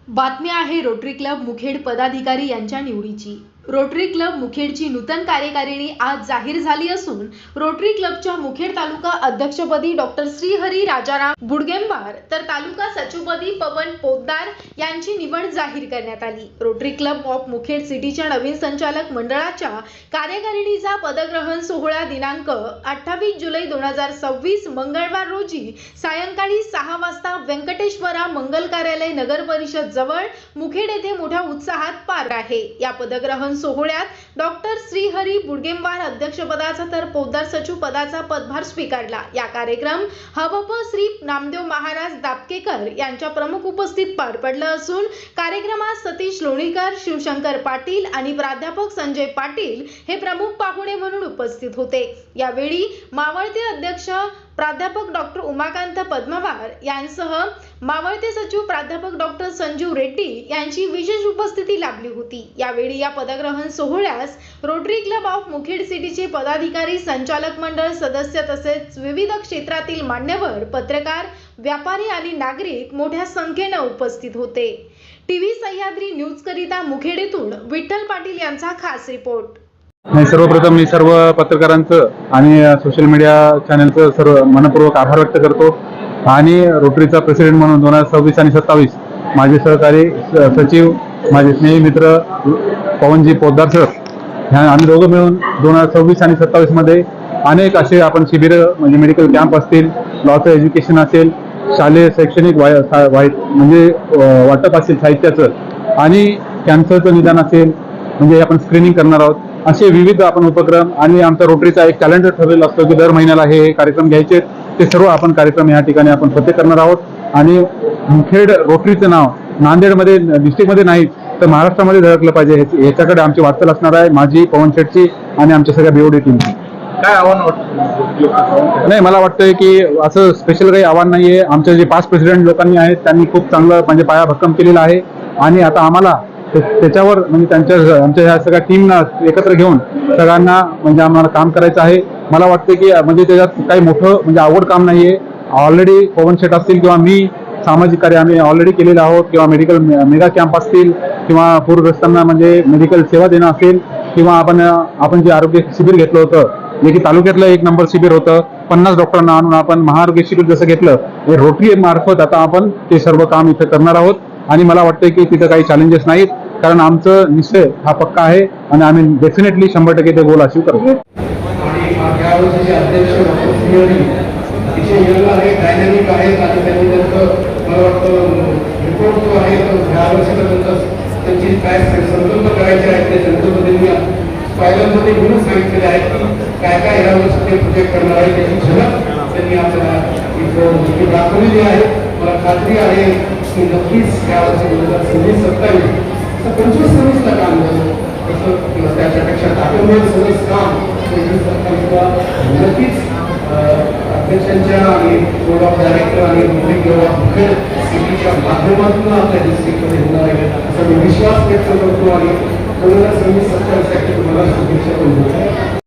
बातमी आहे rotary club Mukhed पदाधिकारी यांच्या निवडीची। रोटरी क्लब मुखेडची नूतन कार्यकारिणी आज जाहीर झाली असून रोटरी क्लबच्या मुखेड तालुका अध्यक्षपदी डॉक्टर श्रीहरी राजाराम बुडगेंबार तर तालुका सचिवपदी पवन पोद्दार यांची निवड जाहीर करण्यात आली। रोटरी क्लब ऑफ मुखेड सिटीच्या नवीन संचालक मंडळाच्या कार्यकारिणीचा पदग्रहण सोहळा दिनांक 28 जुलै 2026 मंगळवार रोजी सायंकाळी 6 वाजता व्यंकटेश्वरा मंगल कार्यालय नगर परिषद जवळ मुखेड येथे मोठ्या उत्साहात पार आहे। या पदग्रहण सोहळ्यात डॉक्टर श्रीहरी बुडगेंबार अध्यक्षपदाचा तर पोद्दार सचिव पदाचा पदभार स्वीकारला। या कार्यक्रम हबप श्री नामदेव महाराज दापकेकर यांच्या प्रमुख उपस्थित पार पडला असून कार्यक्रमात सतीश लोणीकर, शिवशंकर पाटील आणि प्राध्यापक संजय पाटील हे प्रमुख पाहुणे म्हणून उपस्थित होते। यावेळी मावळते अध्यक्ष प्राध्यापक डॉक्टर उमाकांत पद्मवार यांसह मावळते सचिव प्राध्यापक डॉक्टर संजीव रेड्डी यांची विशेष उपस्थिती लाभली होती। यावेळी या पदग्रहण सोहळ्यास रोटरी क्लब ऑफ मुखेड सिटीचे पदाधिकारी, संचालक मंडळ सदस्य तसेच विविध क्षेत्रातील मान्यवर, पत्रकार, व्यापारी आणि नागरिक मोठ्या संख्येने उपस्थित होते। टीव्ही सह्याद्री न्यूज करिता मुखेड येथून विठ्ठल पाटील यांचा खास रिपोर्ट। सर्वप्रथम मी सर्व पत्रकारांचं आणि सोशल मीडिया चॅनलचं सर्व मनपूर्वक आभार व्यक्त करतो आणि रोटरीचा प्रेसिडेंट म्हणून 2026 आणि 27 माझे सहकारी सचिव, माझे स्नेही मित्र पवनजी पोद्दार सर ह्या आम्ही दोघं मिळून 2026 आणि 27 मध्ये अनेक असे आपण शिबिरं म्हणजे मेडिकल कॅम्प असतील, लॉचं एज्युकेशन असेल, शालेय शैक्षणिक म्हणजे वाटप असेल साहित्याचं आणि कॅन्सरचं निदान असेल म्हणजे आपण स्क्रीनिंग करणार आहोत। असे विविध आपण उपक्रम आणि आमचा रोटरीचा एक कॅलेंडर ठरलेला असतो की दर महिन्याला हे कार्यक्रम घ्यायचे, ते सर्व आपण कार्यक्रम या ठिकाणी आपण फत्ते करणार आहोत। आणि मुखेड रोटरीचं नाव नांदेडमध्ये डिस्ट्रिक्टमध्ये नाही तर महाराष्ट्रामध्ये झळकलं पाहिजे याच्याकडे आमची वाटचाल असणार आहे, माझी, पवन शेटची आणि आमच्या सगळ्या बीओडी टीमची। काय आव्हान वाटतं? नाही, मला वाटतंय की असं स्पेशल काही आव्हान नाहीये। आमचे जे पास्ट प्रेसिडेंट लोकांनी आहेत त्यांनी खूप चांगलं म्हणजे पाया भक्कम केलेला आहे आणि आता आम्हाला त्याच्यावर म्हणजे आमच्या ह्या सगळ्या टीमना एकत्र घेऊन सगळ्यांना म्हणजे आम्हाला काम करायचं आहे। मला वाटतं की म्हणजे त्याच्यात काही मोठं म्हणजे आवड काम नाहीये। ऑलरेडी पवन शेट असतील किंवा मी सामाजिक कार्य आम्ही ऑलरेडी केलेलं आहोत किंवा मेडिकल मेगा कॅम्प असतील किंवा पूरग्रस्तांना म्हणजे मेडिकल सेवा देणं असेल किंवा आपण जे आरोग्य शिबिर घेतलं होतं जे की तालुक्यातलं 1 नंबर शिबिर होतं, 50 डॉक्टरांना आणून आपण महाआरोग्य शिबिर जसं घेतलं हे रोटरी मार्फत आता आपण ते सर्व काम इथे करणार आहोत आणि मला वाटतं की तिथं काही चॅलेंजेस नाहीत कारण आमचं निश्चय हा पक्का आहे आणि आम्ही डेफिनेटली 100% ते गोल अचीव करू। पहिल्यांदा घेऊन सांगितलेले आहे की काय काय या वर्षी ते प्रोजेक्ट करणार आहे त्याची झलक त्यांनी आपल्याला दाखवलेली आहे। मला खात्री आहे की नक्कीच या वर्षी 2026-27 25-26ला काम झालं तसं त्याच्यापेक्षा ताकदवर सगळंच काम नक्कीच अध्यक्षांच्या आणि बोर्ड ऑफ डायरेक्टर आणि रोटरी क्लब ऑफ मुखेड सिटीच्या माध्यमातून आपल्या डिस्ट्रिक्टमध्ये होणार आहे असा मी विश्वास व्यक्त करतो आणि 2026-27 साठी तुम्हाला शुभेच्छा देतो।